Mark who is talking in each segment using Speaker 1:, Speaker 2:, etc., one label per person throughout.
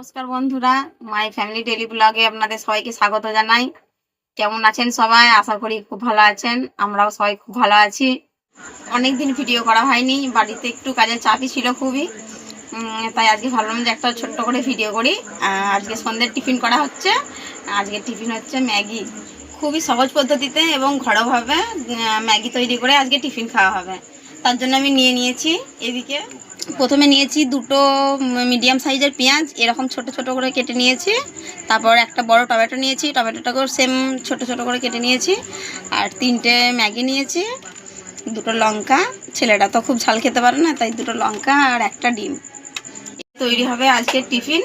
Speaker 1: নমস্কার বন্ধুরা, my family daily ব্লগে আপনাদের সবাইকে স্বাগত জানাই। কেমন আছেন সবাই? আশা করি খুব ভালো আছেন। আমরাও সবাই খুব ভালো আছি। অনেকদিন ভিডিও করা হয়নি, বাড়িতে একটু কাজের চাপই ছিল খুবই। তাই আজকে ভাবলাম যে একটা ছোট্ট করে ভিডিও করি। আজকে সন্ধ্যের টিফিন করা হচ্ছে। আজকে টিফিন হচ্ছে ম্যাগি। খুবই সহজ পদ্ধতিতে এবং ঘরোয়াভাবে ম্যাগি তৈরি করে আজকে টিফিন খাওয়া হবে। তার জন্য আমি নিয়েছি এদিকে প্রথমে নিয়েছি দুটো মিডিয়াম সাইজের পেঁয়াজ, এরকম ছোট ছোট করে কেটে নিয়েছি। তারপর একটা বড় টমেটো নিয়েছি, টমেটোটাকেও সেম ছোট ছোট করে কেটে নিয়েছি। আর 3টে ম্যাগি নিয়েছি, 2টো লঙ্কা, ছেলেটা তো খুব ঝাল খেতে পারে না, তাই 2টো লঙ্কা আর একটা ডিম। তৈরি হবে আজকের টিফিন।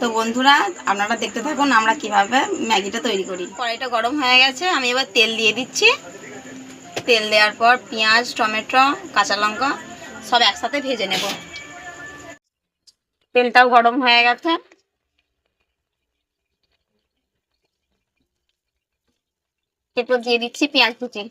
Speaker 1: তো বন্ধুরা আপনারা দেখতে থাকুন আমরা কিভাবে ম্যাগিটা তৈরি করি। কড়াইটা গরম হয়ে গেছে, আমি এবার তেল দিয়ে দিচ্ছি। তেল দেওয়ার পর পেঁয়াজ, টমেটো, কাঁচা লঙ্কা সব একসাথে ভেজে নেব। তেলটাও গরম হয়ে গেছে, এরপর দিয়ে দিচ্ছি পেঁয়াজ কুচি।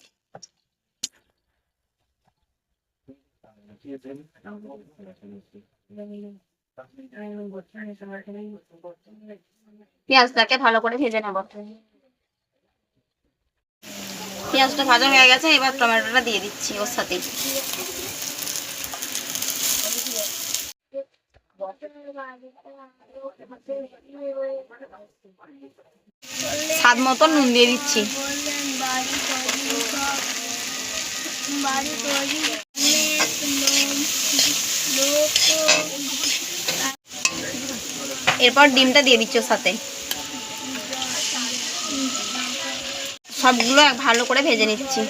Speaker 1: পেঁয়াজটাকে ভালো করে ভেজে নেব। পেঁয়াজটা ভাজা হয়ে গেছে, এবার টমেটোটা দিয়ে দিচ্ছি ওর সাথে। স্বাদ মতো নুন দিয়ে দিচ্ছি। এরপর ডিমটা দিয়ে দিচ্ছি ওর সাথে। সবগুলো ভালো করে ভেজে নিচ্ছি।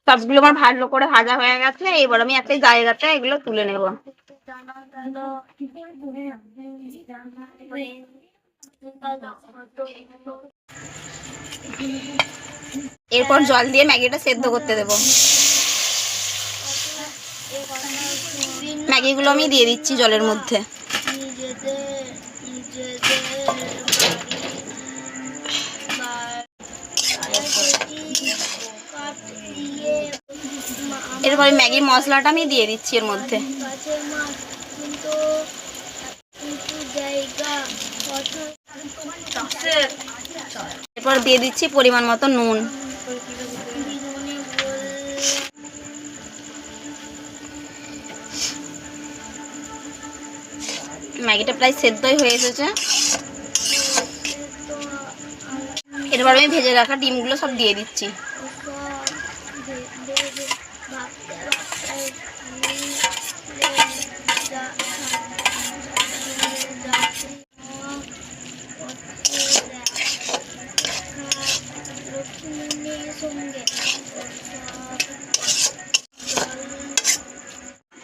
Speaker 1: সবগুলো আমার ভালো করে ভাজা হয়ে গেছে, এবার আমি একটা জায়গাতে এগুলো তুলে নেব। এরপর জল দিয়ে ম্যাগিটা সেদ্ধ করতে দেব। ম্যাগিগুলো আমি দিয়ে দিচ্ছি জলের মধ্যে। এরপরে ম্যাগির মশলাটা আমি দিয়ে দিচ্ছি এর মধ্যে। এরপর দিয়ে দিচ্ছি পরিমাণ মতো নুন। ম্যাগিটা প্রায় সেদ্ধই হয়ে এসেছে। এরপর আমি ভেজে রাখা ডিমগুলো সব দিয়ে দিচ্ছি।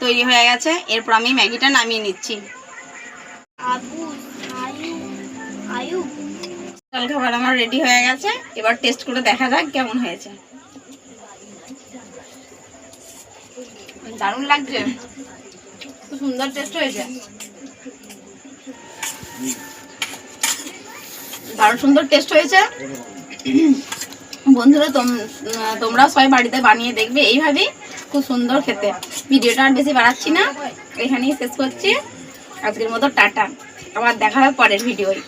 Speaker 1: তৈরি হয়ে গেছে, এরপর আমি ম্যাগিটা নামিয়ে নিচ্ছি। খাবার আমার রেডি হয়ে গেছে, এবার টেস্ট করে দেখা যাক কেমন হয়েছে। দারুণ লাগছে, খুব সুন্দর টেস্ট হয়েছে, দারুণ সুন্দর টেস্ট হয়েছে। বন্ধুরা তোমরা সবাই বাড়িতে বানিয়ে দেখবে এইভাবেই, খুব সুন্দর খেতে। ভিডিওটা আর বেশি বাড়াচ্ছি না, এখানেই শেষ করছি। আজকের মতো টাটা, আবার দেখা হবে পরের ভিডিওয়।